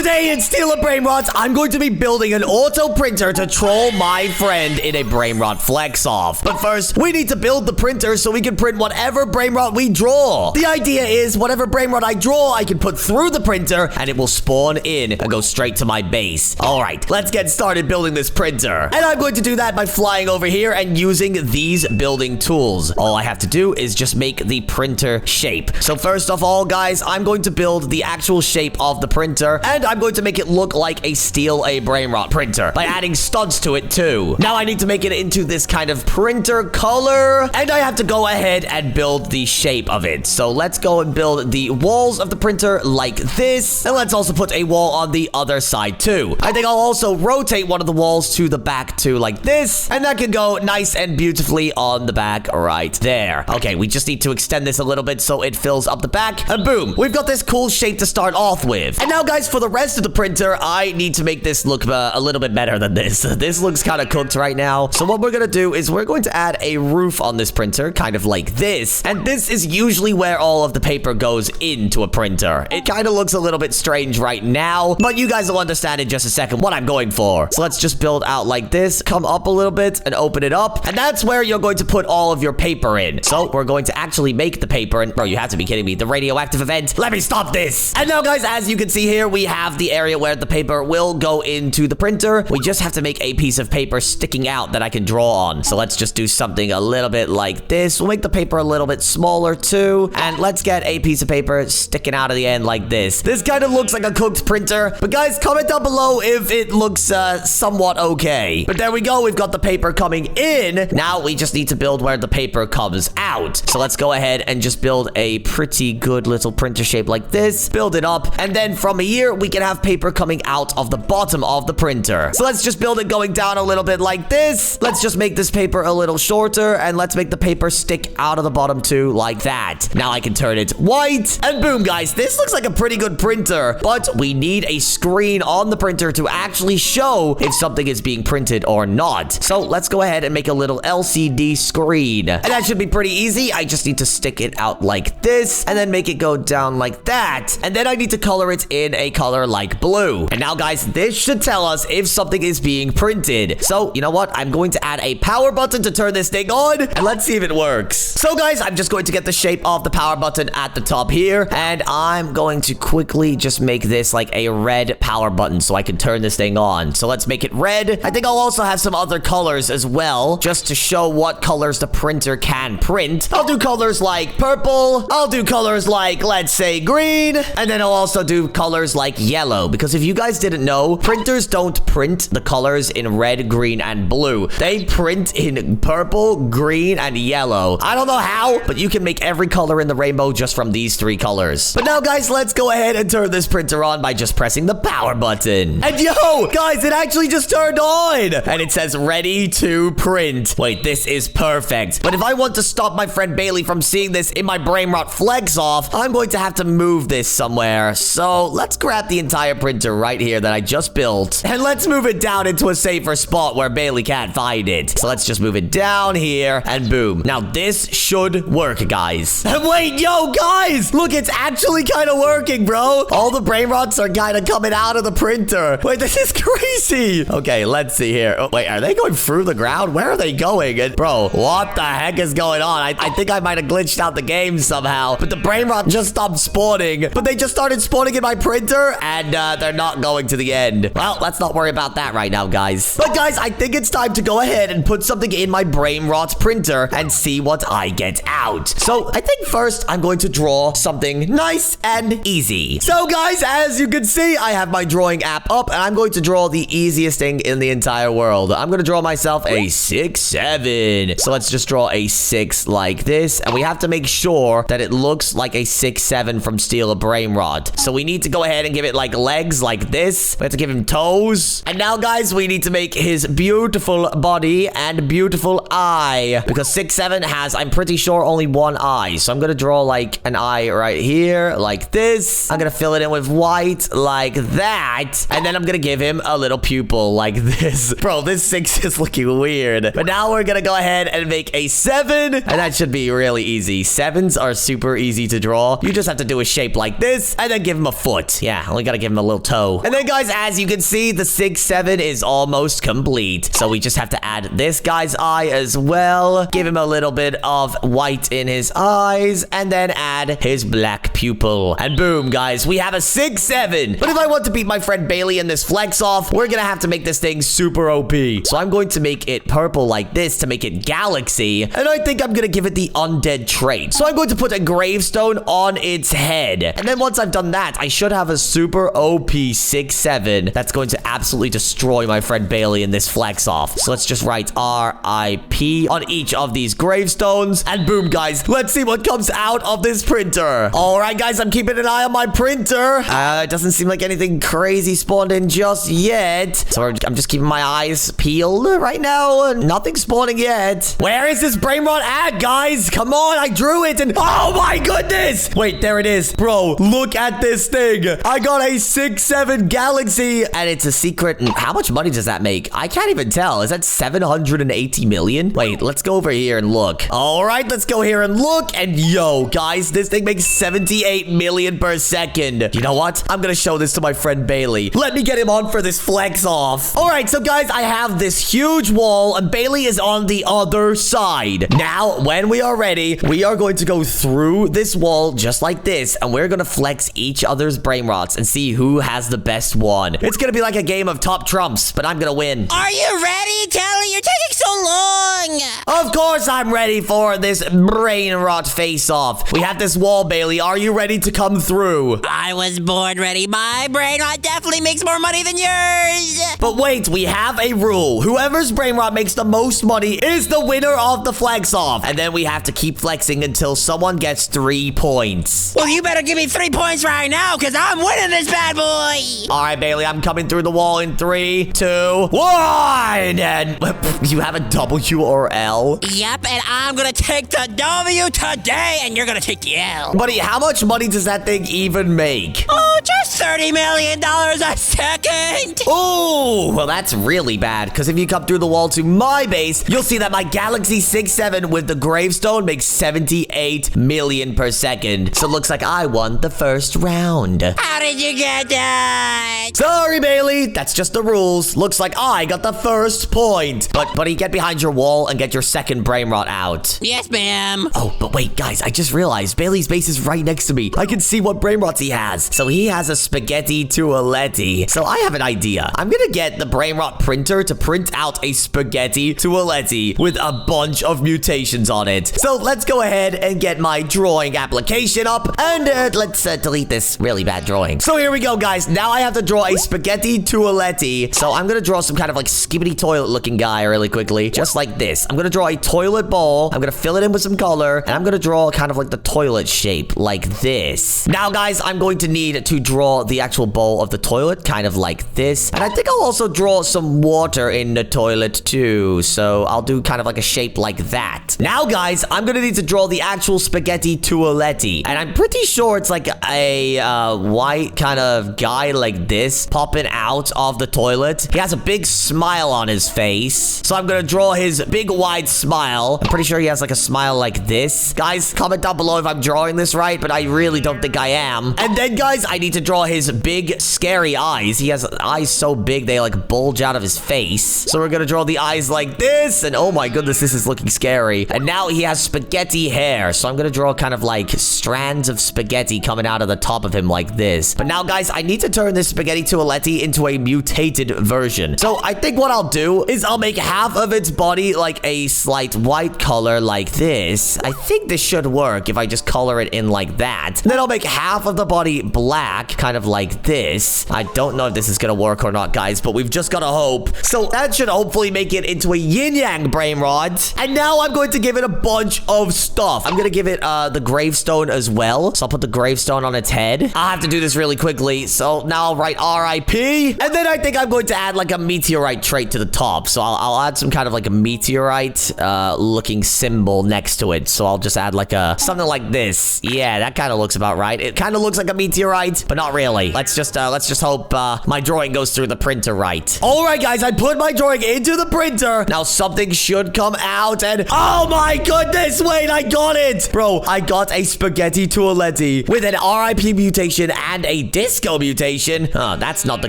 Today in Steal a Brainrots, I'm going to be building an auto printer to troll my friend in a Brainrot flex off. But first, we need to build the printer so we can print whatever Brainrot we draw. The idea is whatever Brainrot I draw, I can put through the printer and it will spawn in and go straight to my base. All right, let's get started building this printer. And I'm going to do that by flying over here and using these building tools. All I have to do is just make the printer shape. So first of all, guys, I'm going to build the actual shape of the printer, and I'm going to make it look like a Steal a Brainrot printer by adding studs to it too. Now I need to make it into this kind of printer color, and I have to go ahead and build the shape of it. So let's go and build the walls of the printer like this, and let's also put a wall on the other side too. I think I'll also rotate one of the walls to the back too like this, and that can go nice and beautifully on the back right there. Okay, we just need to extend this a little bit so it fills up the back, and boom, we've got this cool shape to start off with. And now, guys, for the rest of the printer, I need to make this look a little bit better than this. This looks kind of cooked right now. So what we're gonna do is we're going to add a roof on this printer, kind of like this. And this is usually where all of the paper goes into a printer. It kind of looks a little bit strange right now, but you guys will understand in just a second what I'm going for. So let's just build out like this, come up a little bit and open it up. And that's where you're going to put all of your paper in. So we're going to actually make the paper. And bro, you have to be kidding me. The radioactive event. Let me stop this. And now, guys, as you can see here, we have the area where the paper will go into the printer. We just have to make a piece of paper sticking out that I can draw on. So let's just do something a little bit like this. We'll make the paper a little bit smaller too. And let's get a piece of paper sticking out of the end like this. This kind of looks like a cooked printer. But guys, comment down below if it looks somewhat okay. But there we go. We've got the paper coming in. Now we just need to build where the paper comes out. So let's go ahead and just build a pretty good little printer shape like this. Build it up. And then from here, we can have paper coming out of the bottom of the printer. So let's just build it going down a little bit like this. Let's just make this paper a little shorter, and let's make the paper stick out of the bottom too, like that. Now I can turn it white, and boom, guys, this looks like a pretty good printer, but we need a screen on the printer to actually show if something is being printed or not. So let's go ahead and make a little LCD screen, and that should be pretty easy. I just need to stick it out like this, and then make it go down like that, and then I need to color it in a color like blue. And now, guys, this should tell us if something is being printed. So, you know what? I'm going to add a power button to turn this thing on, and let's see if it works. So, guys, I'm just going to get the shape of the power button at the top here, and I'm going to quickly just make this like a red power button so I can turn this thing on. So let's make it red. I think I'll also have some other colors as well, just to show what colors the printer can print. I'll do colors like purple. I'll do colors like, let's say, green, and then I'll also do colors like yellow, because if you guys didn't know, printers don't print the colors in red, green, and blue. They print in purple, green, and yellow. I don't know how, but you can make every color in the rainbow just from these three colors. But now, guys, let's go ahead and turn this printer on by just pressing the power button. And yo, guys, it actually just turned on, and it says ready to print. Wait, this is perfect. But if I want to stop my friend Bailey from seeing this in my Brainrot flex off, I'm going to have to move this somewhere. So let's grab the entire printer right here that I just built, and let's move it down into a safer spot where Bailey can't find it. So let's just move it down here, and boom. Now this should work, guys. And wait, yo, guys, look, it's actually kind of working, bro. All the Brainrots are kind of coming out of the printer. Wait, this is crazy. Okay, let's see here. Oh, wait, are they going through the ground? Where are they going? And bro, what the heck is going on? I think I might have glitched out the game somehow, but the Brainrot just stopped spawning, but they just started spawning in my printer, and they're not going to the end. Well, let's not worry about that right now, guys. But guys, I think it's time to go ahead and put something in my Brainrot printer and see what I get out. So I think first I'm going to draw something nice and easy. So guys, as you can see, I have my drawing app up, and I'm going to draw the easiest thing in the entire world. I'm going to draw myself a 6-7. So let's just draw a 6 like this, and we have to make sure that it looks like a 6-7 from Steal a Brainrot. So we need to go ahead and give it like legs like this. We have to give him toes. And now, guys, we need to make his beautiful body and beautiful eye, because 6-7 has, I'm pretty sure, only one eye. So I'm going to draw like an eye right here like this. I'm going to fill it in with white like that. And then I'm going to give him a little pupil like this. Bro, this 6 is looking weird. But now we're going to go ahead and make a 7. And that should be really easy. 7s are super easy to draw. You just have to do a shape like this and then give him a foot. Yeah, all you got gotta give him a little toe. And then, guys, as you can see, the 6-7 is almost complete. So we just have to add this guy's eye as well. Give him a little bit of white in his eyes. And then add his black pupil. And boom, guys, we have a 6-7. But if I want to beat my friend Bailey in this flex off, we're gonna have to make this thing super OP. So I'm going to make it purple like this to make it galaxy. And I think I'm gonna give it the undead trait. So I'm going to put a gravestone on its head. And then once I've done that, I should have a super OP 6-7 that's going to absolutely destroy my friend Bailey in this flex off. So let's just write RIP on each of these gravestones. And boom, guys, let's see what comes out of this printer. All right, guys, I'm keeping an eye on my printer. It doesn't seem like anything crazy spawned in just yet. So I'm just keeping my eyes peeled right now. Nothing spawning yet. Where is this Brainrot at, guys? Come on, I drew it and oh my goodness. Wait, there it is. Bro, look at this thing. I got a 6-7 galaxy and it's a secret. How much money does that make? I can't even tell. Is that 780 million? Wait, let's go over here and look. All right, let's go here and look. And yo, guys, this thing makes 78 million per second. You know what? I'm gonna show this to my friend Bailey. Let me get him on for this flex off. All right, so guys, I have this huge wall and Bailey is on the other side. Now, when we are ready, we are going to go through this wall just like this, and we're gonna flex each other's Brainrots and see who has the best one. It's gonna be like a game of top trumps, but I'm gonna win. Are you ready, Tele? You're taking so long. Of course I'm ready for this Brainrot face-off. We have this wall, Bailey. Are you ready to come through? I was born ready. My Brainrot definitely makes more money than yours. But wait, we have a rule. Whoever's Brainrot makes the most money is the winner of the flex-off. And then we have to keep flexing until someone gets 3 points. Well, you better give me 3 points right now, because I'm winning this bad boy. All right, Bailey, I'm coming through the wall in 3, 2, 1. And you have a W or L? Yep, and I'm going to take the W today, and you're going to take the L. Buddy, how much money does that thing even make? Oh, just $30 million a second. Oh, well, that's really bad, because if you come through the wall to my base, you'll see that my Galaxy 6-7 with the gravestone makes 78 million per second. So it looks like I won the first round. How did you get that? Sorry, Bailey. That's just the rules. Looks like I got the first point. But, buddy, get behind your wall and get your second Brainrot out. Yes, ma'am. Oh, but wait, guys, I just realized Bailey's base is right next to me. I can see what Brainrots he has. So he has a spaghetti toiletti. So I have an idea. I'm gonna get the Brainrot printer to print out a spaghetti toiletti with a bunch of mutations on it. So let's go ahead and get my drawing application up. And let's delete this really bad drawing. So here we go, guys. Now I have to draw a spaghetti toiletti. So I'm gonna draw some kind of like skibbity toilet looking guy really quickly. Just like this. I'm gonna draw a toilet bowl. I'm gonna fill it in with some color. And I'm gonna draw kind of like the toilet shape like this. Now, guys, I'm going to need to draw the actual bowl of the toilet kind of like this. And I think I'll also draw some water in the toilet too. So I'll do kind of like a shape like that. Now, guys, I'm gonna need to draw the actual spaghetti toiletti. And I'm pretty sure it's like a white kind of guy like this popping out of the toilet. He has a big smile on his face. So I'm gonna draw his big wide smile. I'm pretty sure he has like a smile like this. Guys, comment down below if I'm drawing this right, but I really don't think I am. And then, guys, I need to draw his big scary eyes. He has eyes so big they like bulge out of his face. So we're gonna draw the eyes like this. And oh my goodness, this is looking scary. And now he has spaghetti hair. So I'm gonna draw kind of like strands of spaghetti coming out of the top of him like this. But now, guys, I need to turn this spaghetti toiletti into a mutated version. So I think what I'll do is I'll make half of its body like a slight white color like this. I think this should work if I just color it in like that. And then I'll make half of the body black, kind of like this. I don't know if this is gonna work or not, guys, but we've just gotta hope. So that should hopefully make it into a yin-yang Brainrot. And now I'm going to give it a bunch of stuff. I'm gonna give it the gravestone as well. So I'll put the gravestone on its head. I'll have to do this really quickly. So now I'll write RIP. And then I think I'm going to add like a meteorite trait to the top. So I'll add some kind of like a meteorite looking symbol next to it. So I'll just add like a something like this. Yeah, that kind of looks about right. It kind of looks like a meteorite, but not really. Let's just hope my drawing goes through the printer right. All right, guys, I put my drawing into the printer. Now something should come out and oh my goodness, wait, I got it. Bro, I got a spaghetti toiletti with an RIP mutation and a disco mutation. Oh, that's not the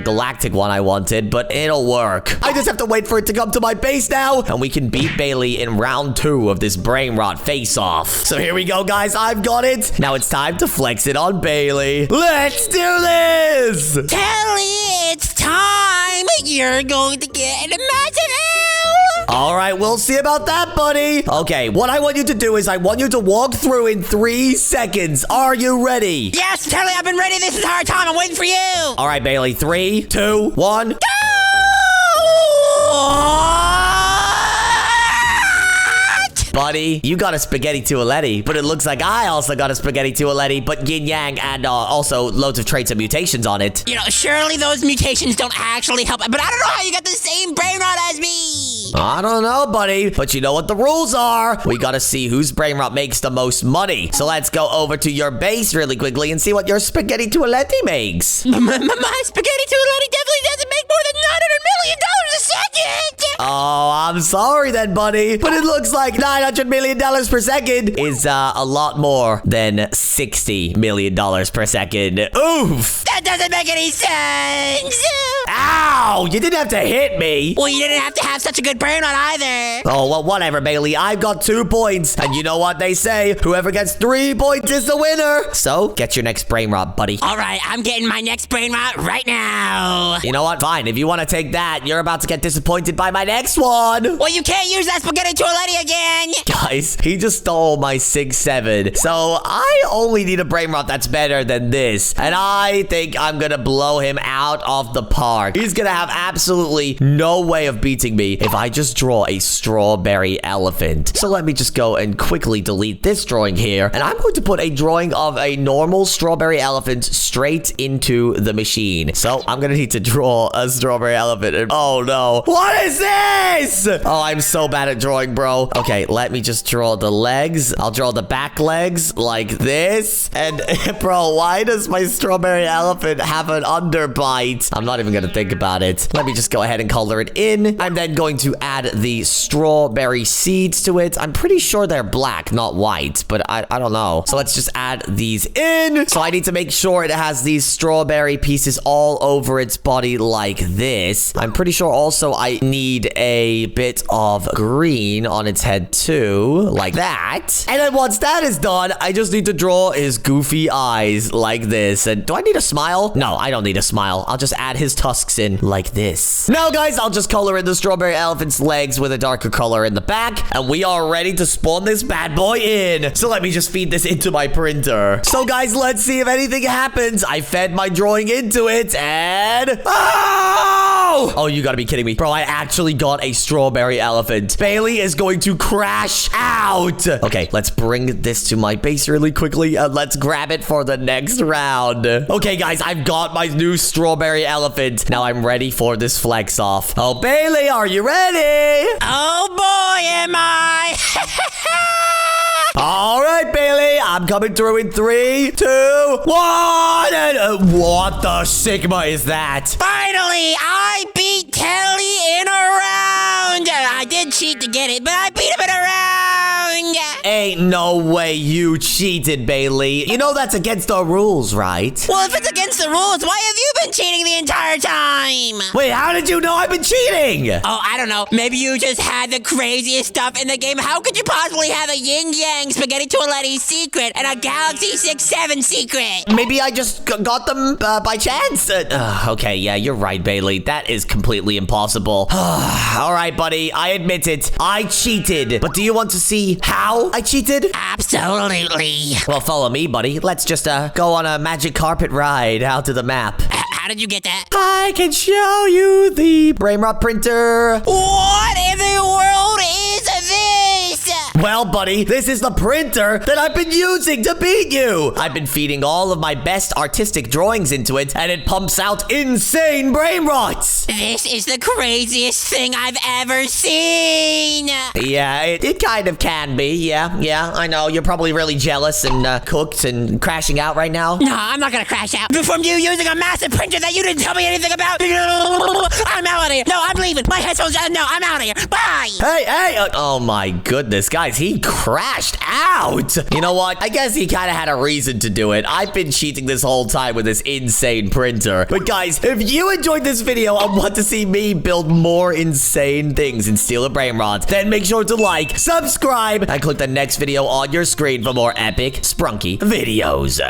galactic one I wanted, but it'll work. I just have to wait for it to come to my base now, and we can beat Bailey in round 2 of this Brainrot face-off. So here we go, guys. I've got it. Now it's time to flex it on Bailey. Let's do this! Tele, it's time. You're going to get a massive L. All right, we'll see about that, buddy. Okay, what I want you to do is I want you to walk through in 3 seconds. Are you ready? Yes, Tele, I've been ready this entire time. I'm waiting for you. All right, Bailey. 3, 2, 1. Go! Buddy, you got a spaghetti tualetti, but it looks like I also got a spaghetti tualetti, but yin yang and also loads of traits and mutations on it. You know, surely those mutations don't actually help, but I don't know how you got the same Brainrot as me. I don't know, buddy, but you know what the rules are. We gotta see whose Brainrot makes the most money. So let's go over to your base really quickly and see what your spaghetti tualetti makes. My spaghetti tualetti definitely doesn't make more than $900 million a second. Oh, I'm sorry then, buddy, but it looks like $900 million per second is a lot more than $60 million per second. Oof! That doesn't make any sense. Ow! You didn't have to hit me. Well, you didn't have to have such a good Brainrot either. Oh, well, whatever, Bailey. I've got 2 points. And you know what they say? Whoever gets 3 points is the winner. So, get your next Brainrot, buddy. All right, I'm getting my next Brainrot right now. You know what? Fine. If you want to take that, you're about to get disappointed by my next one. Well, you can't use that spaghetti tualetti again. Guys, he just stole my 6-7. So, I only need a Brainrot that's better than this. And I think I'm gonna blow him out of the park. He's gonna have absolutely no way of beating me if I just draw a strawberry elephant. So let me just go and quickly delete this drawing here. And I'm going to put a drawing of a normal strawberry elephant straight into the machine. So I'm gonna need to draw a strawberry elephant. And oh no. What is this? Oh, I'm so bad at drawing, bro. Okay, let me just draw the legs. I'll draw the back legs like this. And bro, why does my strawberry elephant have an underbite? I'm not even gonna think about it. Let me just go ahead and color it in. I'm then going to add the strawberry seeds to it. I'm pretty sure they're black, not white, but I don't know. So let's just add these in. So I need to make sure it has these strawberry pieces all over its body like this. I'm pretty sure also I need a bit of green on its head too, like that. And then once that is done, I just need to draw his goofy eyes like this. And do I need a smile? No, I don't need a smile. I'll just add his tusks in like this. Now, guys, I'll just color in the strawberry elephant's legs with a darker color in the back, and we are ready to spawn this bad boy in. So let me just feed this into my printer. So, guys, let's see if anything happens. I fed my drawing into it, and... Oh, you gotta be kidding me. Bro, I actually got a strawberry elephant. Bailey is going to crash out. Okay, let's bring this to my base really quickly, and let's grab it for the next round. Okay, guys, I've got my new strawberry elephant. Now I'm ready for this flex off. Oh, Bailey, are you ready? Oh boy, am I. All right, Bailey, I'm coming through in 3, 2, 1, and what the Sigma is that? Finally, I beat Tele in a round. I did cheat to get it, but I beat him in a round. Ain't no way you cheated, Bailey. You know that's against the rules, right? Well, if it's against the rules, why have you been cheating the entire time? Wait, how did you know I've been cheating? Oh, I don't know. Maybe you just had the craziest stuff in the game. How could you possibly have a yin-yang spaghetti tualetti secret and a Galaxy 6-7 secret? Maybe I just got them by chance. Okay, yeah, you're right, Bailey. That is completely impossible. All right, buddy, I admit it. I cheated. But do you want to see how I cheated? Absolutely. Well, follow me, buddy. Let's just go on a magic carpet ride out to the map. How did you get that? I can show you the Brainrot printer. What in the world is this? Well, buddy, this is the printer that I've been using to beat you. I've been feeding all of my best artistic drawings into it, and it pumps out insane Brainrots. This is the craziest thing I've ever seen. Yeah, it kind of can be. Yeah, I know. You're probably really jealous and cooked and crashing out right now. No, I'm not gonna crash out. From you using a massive printer that you didn't tell me anything about. I'm out of here. No, I'm leaving. My headphones. No, I'm out of here. Bye. Hey. Oh my goodness, guys. He crashed out. You know what? I guess he kind of had a reason to do it. I've been cheating this whole time with this insane printer. But guys, if you enjoyed this video and want to see me build more insane things and steal a Brainrot, then make sure to like, subscribe, and click the next video on your screen for more epic Sprunki videos.